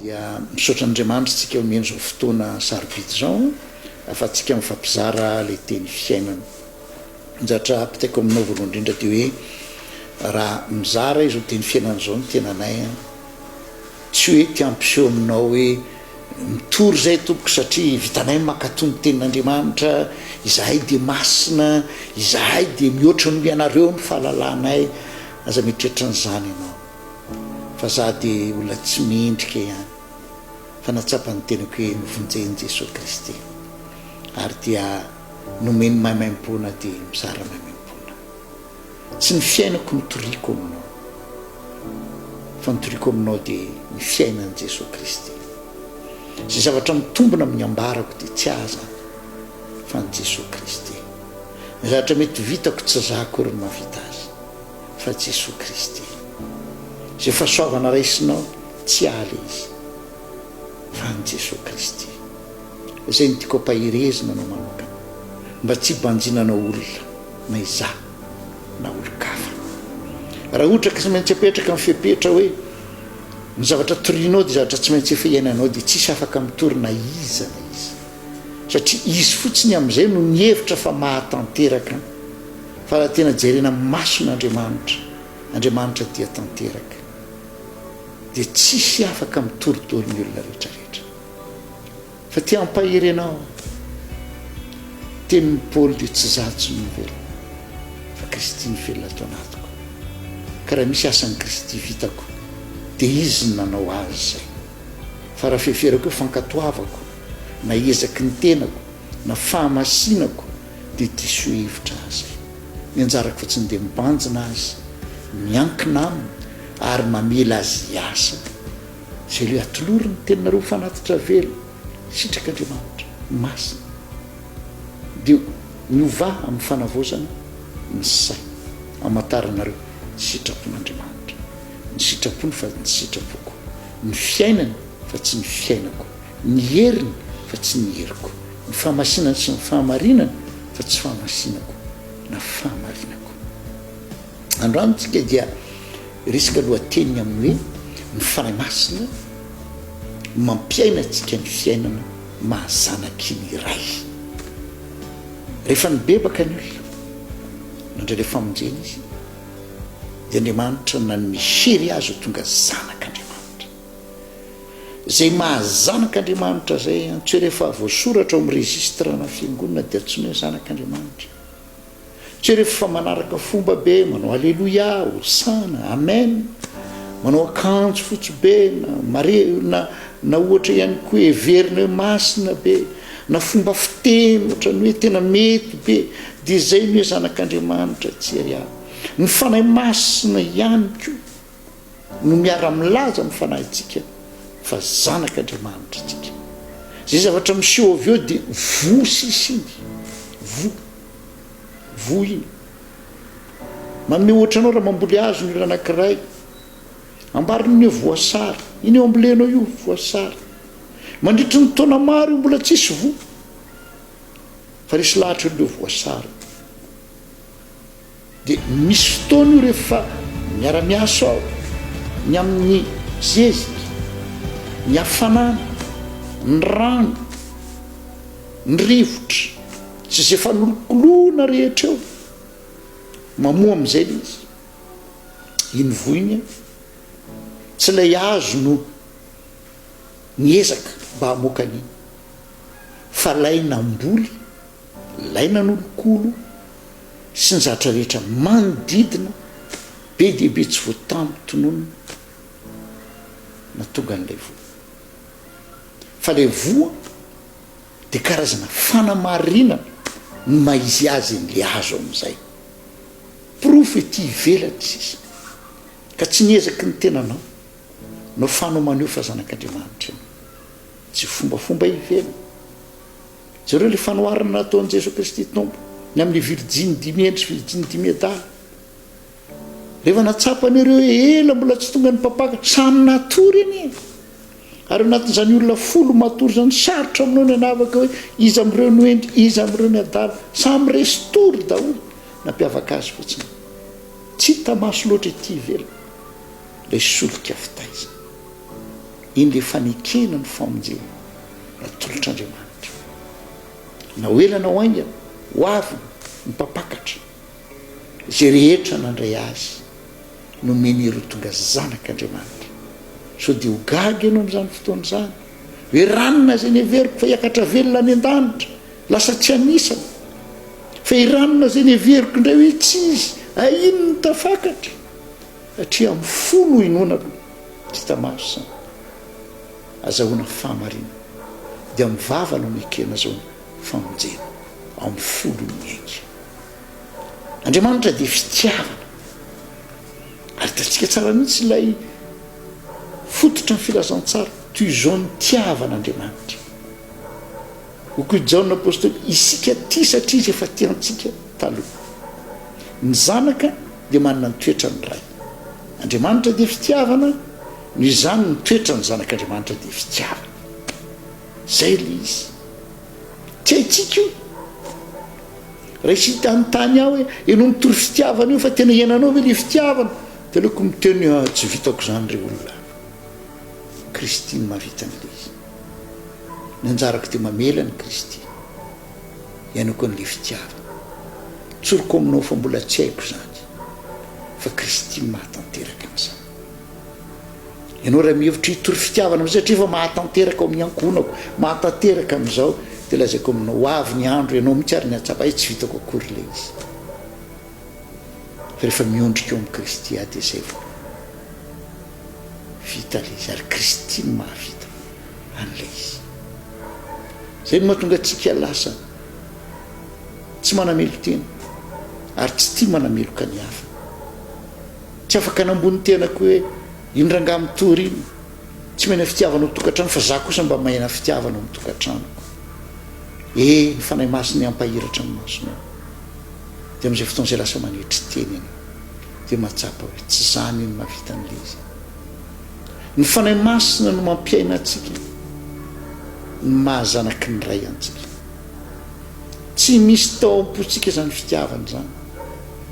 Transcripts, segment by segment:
dia misaotra andriamanitra tsika omen'izao fotoana sarobidy zao afa tsika mifampizara le teny fiainana nzatra apitaiko aminao voalohany indrindra de hoe raha mizara izao teny fiainana zao ny tenanay tsy hoe tiampiseho aminao hoe mitory zay tompoko satria vitanay makatony tenin'andriamanitra izahay de masina izahay de mihoatra no ianareo ny fahalalànay aza mitrehitra n'izany ianao fa za de olona tsy miendrika ihany fa natsapany tenako hoe novonjeny Jesosy Kristy ary dia nomeny mahimaimpona de mizara mahimaimpona tsy ny fiainako mitoriko aminao fa mitoriko aminao de ny fiainan'i Jesosy Kristy zay zavatra mitombona amin'ny ambarako de tsy aza fa ny Jesosy Kristy ny zavatra mety vitako tsy zako ry mavita azy fa Jesosy Kristy zay fahasoavana raisinao tsy aly izy fa ny Jesosy Kristy zay ny tiako ampahirezina anao manokana mba tsy banjinanao olona na iza na olo-kafa raha ohatra ka tsy maintsy apetraka amin'ny fipetra hoe ny zavatra torinao de zavatra tsy maintsy efa iainanao de tsisy afaka mitory na iza na izy satria izy fotsiny am'izay no ny hevitra fa mahatanteraka fa raha tena jerena mason'Andriamanitra Andriamanitra dia tanteraka de tsisy afaka mitoritoro ny olona rehetrarehetra fa tia ampahirenao tenin'ny Paoly de tsy zatsy ny velona fa Kristy ny velona ato anatiko ka raha misy asan'ny Kristy vitako de izy ny nanao azy zay fa raha feferako hoe fankatoavako na ezaky ny tenako na fahamasinako de diso hevitra azy ny anjarako fa tsy ny de mibanjina azy miankina aminy ary mamela azy asa zay le atolory ny teninareo fanatitra velo sitrak'Andriamanitra masina de miova amin'ny fanavozana ny say amataranareo sitrapon'Andriamanitra ny sitrapony fa ny sitrapoko ny fiainany fa tsy ny fiainako ny heriny fa tsy ny heriko ny fahamasinany sy ny fahamarinany fa tsy fahamasinako na fahamarinako androanytsika dia risaka lohateny amin'ny hoe ny fanahy masina mampiainantsika ny fiainana mahazanaky ny ray rehefa nibebaka ny olona nandray le famonjeny izy de Andriamanitra nanome hery azy ho tonga zanak'Andriamanitra zay mahazanak'Andriamanitra zay tsy hoe rehefa voasoratra ao amin'ny registrana fiangonana de antsoina hoe zanak'Andriamanitra tsy hoe rehefa manaraka fomba be manao alleluia hosana amen manao akanjo fotsy be na ohatra ihany koa everina hoe masina be na fomba fiteny ohatrany hoe tena mety be de zay no hoe zanak'Andriamanitra tsy ery aby ny fanahy masina ihany koa no miara-milaza amin'ny fanahitsika fa zanak'Andriamanitra tsika zay zavatra miseho avy eo de vo sisiny vo iny manome ohatranao raha mamboly azo ny olona anankiray ambariny hoe voasary iny eo ambolenao io voasary mandritry ny taona maro io mbola tsisy vo fa resy lahatra leo voasary de misy fotoana io rehefa miara-miasa ao ny amin'ny zezika ny hafanana ny rano ny rivotra tsy zay fanolokolona rehetra eo mamoa am'izay izy iny voiny tsy lay azo no niezaka mba hamoakan'iny fa laina amboly laina n'olokolo sy ny zatra rehetra manodidina be dehibe tsy voatampotonona na tonga n'lay voa fa lay voa de karazana fanamarinana ny maizy azy n'le azo am'izay profy ty ivelany sisa ka tsy niezaky ny tenanao no fanao maneho fa zanak'Andriamanitra io tsy fombafomba ivelany zareo le fanoharana nataon'i Jesosy Kristy tompo ny amin'ny virjiny dimy endry virjiny dimy adala rehefa natsapany ireo ela mbola tsy tonga ny mpapaka samy natory iny ary anatin'izany olona folo matory zany sarotra aminao ny anavaka hoe izy am'ireo no endry izy am'ireo ny adala samy resy tory daholo nampiavaka azy fotsiny tsy tamaso loatra ity ivelany lay solika fitaiza iny le fanekena ny famonjena atolotr'andriamanitra na oelana ho aingana ho avy ny mpapakatra zay rehetra nandray azy nomeny iro tonga zanak'andriamanitra so dia ho gagy ianao amin'izany fotoana zany hoe ranona zay ny everiko fa hiakatra velona any an-danitra lasa tsy anisana fa iranona zay ny everiko indray hoe tsy izy aino ny tafakatra satria amin'ny folo inona tsy tamaso zany azahoana famarina dia mivava no mekena zao famonjena ao amin'ny folo miainga andriamanitra dia fitiavana ary tatsika tsara mihitsy ilay fototra ny filazantsara toy izao ny tiavan'andriamanitra hokoa jaona apôstôly isika ty satria izy efa tiantsika taloha ny zanaka dia manana ny toetra ny ray andriamanitra dia fitiavana no izany ny toetra ny zanak'andriamanitra dia fitiavana zay le izy tsy haitsika io raha isita ny tany aho hoe ianao mitory fitiavana io fa tena iananao hoe le fitiavana dia aleoko miteny tsy vitako zany re olona kristy ny mahavita an'le izy ny anjarako dia mamela ny kristy ianako an'le fitiavana tsoroko aminao fa mbola tsy haiko zany fa kristy ny mahatanteraka amin'izany ianao raha mihevitra hitory fitiavana amin'izay satria fa mahatanteraka ao amin'ny ankonako mahatanteraka amin'izao dia lazaiko aminao ho avy ny andro ianao mihitsy ary ny atsapa tsy vitako akory le izy fa rehefa miondrika eo amin'ny kristy a dia zay vo vita le izy ary kristy ny mahavita an'le izy zay no mahatonga atsika lasa tsy manamelo tena ary tsy tia manameloka ny hafa tsy afaka nambony tenako hoe indrangah mitory iny tsy maina fitiavana ho tokantrano fa za kosa mba mahena fitiavana ho mitokantranoko ny fanahy masiny ampahiratra amin'ny masonao dia amin'izay fotoana izay lasa manetry teny iny dia mahatsapa hoe tsy zany iny mahavita an'le izy ny fanahy masina no mampiaina atsika ny mahazanaky ny ray antsika tsy misy tao am-potsika zany fitiavana zany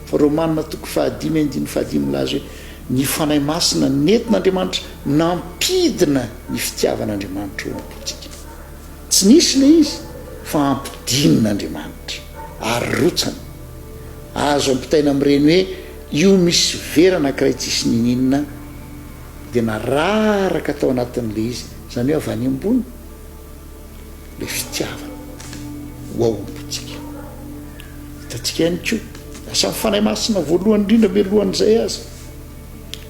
fa romanina toko 5:5 milaza hoe ny fanahy masina nentin'andriamanitra nampidina ny fitiavan'andriamanitra eo am-potsika tsy nisy le izy fa ampidinon'andriamanitra ary rotsana azo ampitaina amin'ireny hoe io misy vera anankiray tsisy nininona dia nararaka tao anatin'le izy zany hoe avy any ambony le fitiavana ho ao am-potsika hitatsika ihany koa asa mifanahy masina voalohany indrindra mialohan'izay azy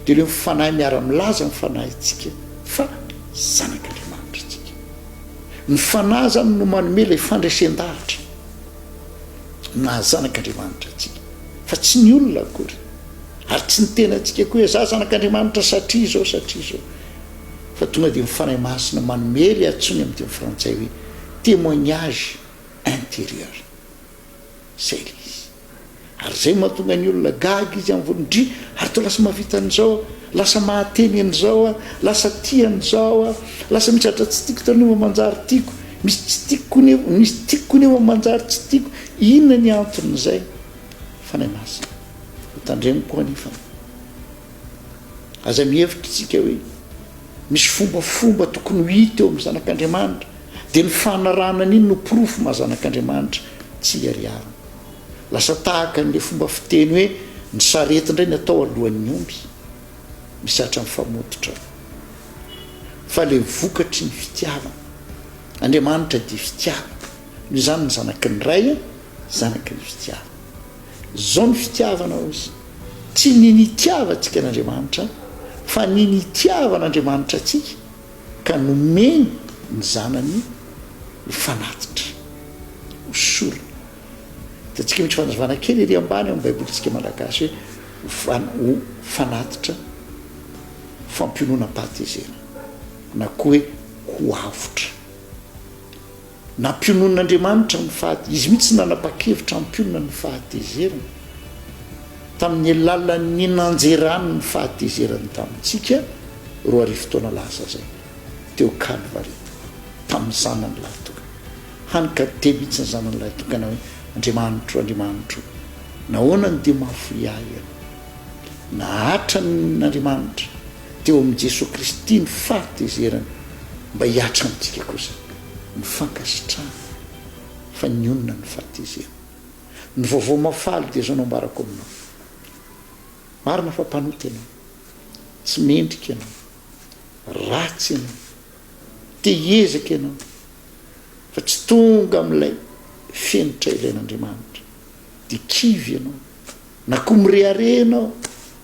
dia le mifanahy miara-milaza mifanahy tsika fa zanak'andriamanitra tsika ny fanahy zany no manome ilay fandraisen-dahatra na zanak'andriamanitra tsika fa tsy ny olona akory ary tsy ny tena atsika koa hoe za zanak'andriamanitra satria zao fa tonga dia mifanahy masina manome le atsony amin'ny teny frantsay hoe témoignage intérieur zay le izy ary zay mahatonga ny olona gaga izy amin'ny volondry ary to lasa mahavita an'izao lasa mahateny an'izao a lasa tia an'izao a lasa mitratra tsy tiako tanova manjary tiako misy tiako konefa manjary tsy tiako inona ny anton'izay fanahy masina hotandremiko anefa aza mihevitra tsika hoe misy fombafomba tokony ho hita eo amin'ny zanak'andriamanitra dia ny fanarahnany iny no pirofo mahazanak'andriamanitra tsy ariarina lasa tahaka n'le fomba fiteny hoe ny sarety indray ny atao alohan'ny omby misatra mifamototra fa le vokatry ny fitiavana andriamanitra dia fitiavana no izany ny zanaky ny ray zanaky ny fitiavana zao ny fitiavana ozy tsy ninitiavantsika n'andriamanitra fa ninitiavan'andriamanitra atsika ka nomeny ny zanany fanatitra hosorona tatsika mitsy fanazavana kely ery ambany amin'ny baibolintsika malagasy hoe ho fanatitra fampionona-pahatezera na koa hoe ho avotra nampionon'andriamanitra ny izy mihitsy nanapa-kevitra ampionona ny fahatezerana tamin'ny alalan'ny nanjerany ny fahatezerany tamintsika roa arivo taona lasa zay teo Calvary tamin'ny zanany lahitoka hanika te mihitsy ny zanany lahitokana hoe andriamanitro nahoana ny dia mahafoy ahy nahatra n'andriamanitra teo amin'i Jesosy Kristy ny fahatezerany mba hiatra amintsika kosa ny fankasitrahana fa ny onona ny fahatezerana ny vaovao mafaly dia zao nambarako aminao marina fa mpanoty ianao tsy mendrika ianao ratsy ianao te hiezaka ianao fa tsy tonga amin'ilay fenitra ilain'Andriamanitra dia kivy ianao na koa mirehare ianao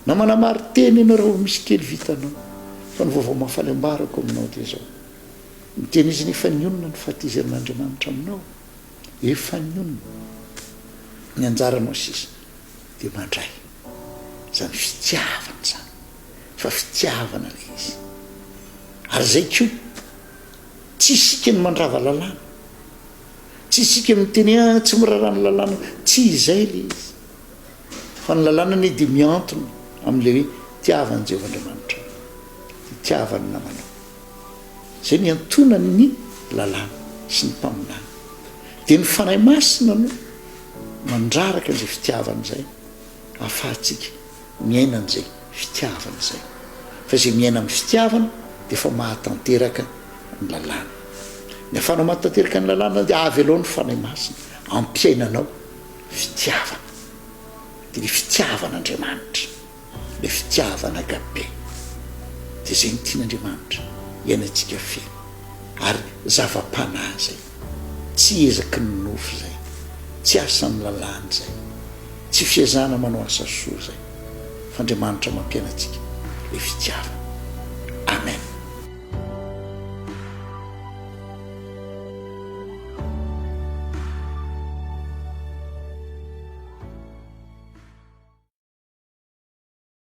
na manamary teny ianao raha misy kely vitanao fa ny vaovao mafaly ambarako aminao dia zao miteny izy ny efa ny onona ny fahatezerin'Andriamanitra aminao efa ny onona ny anjaranao sisa dia mandray zany fitiavana zany fa fitiavana lay izy ary zay koa tsy isika ny mandrava lalàna tsy isika miteny tsy mirarany lalàna tsy izay lay izy fa ny lalàna ny dia miantona amin'ilay hoe tiavany Jehovahandriamanitra tiavany namanao zay ny antonany lalàna sy ny mpaminana dia ny fanahy masina no mandraraka an'izay fitiavana izay ahafahantsika miaina an'izay fitiavana izay fa izay miaina amin'ny fitiavana dia efa mahatanteraka ny lalàna ny afanao mahatanteraka ny lalàna dia avy aloha ny fanahy masina ampiainanao fitiavana dia le fitiavan'Andriamanitra le fitiavana agape dia zay ny tian'Andriamanitra iainantsika feno ary zava-panahy zay tsy ezaky ny nofo zay tsy asan'ny lalàna zay tsy fiazana manao asa soa zay fa Andriamanitra mampiainantsika le fitiavana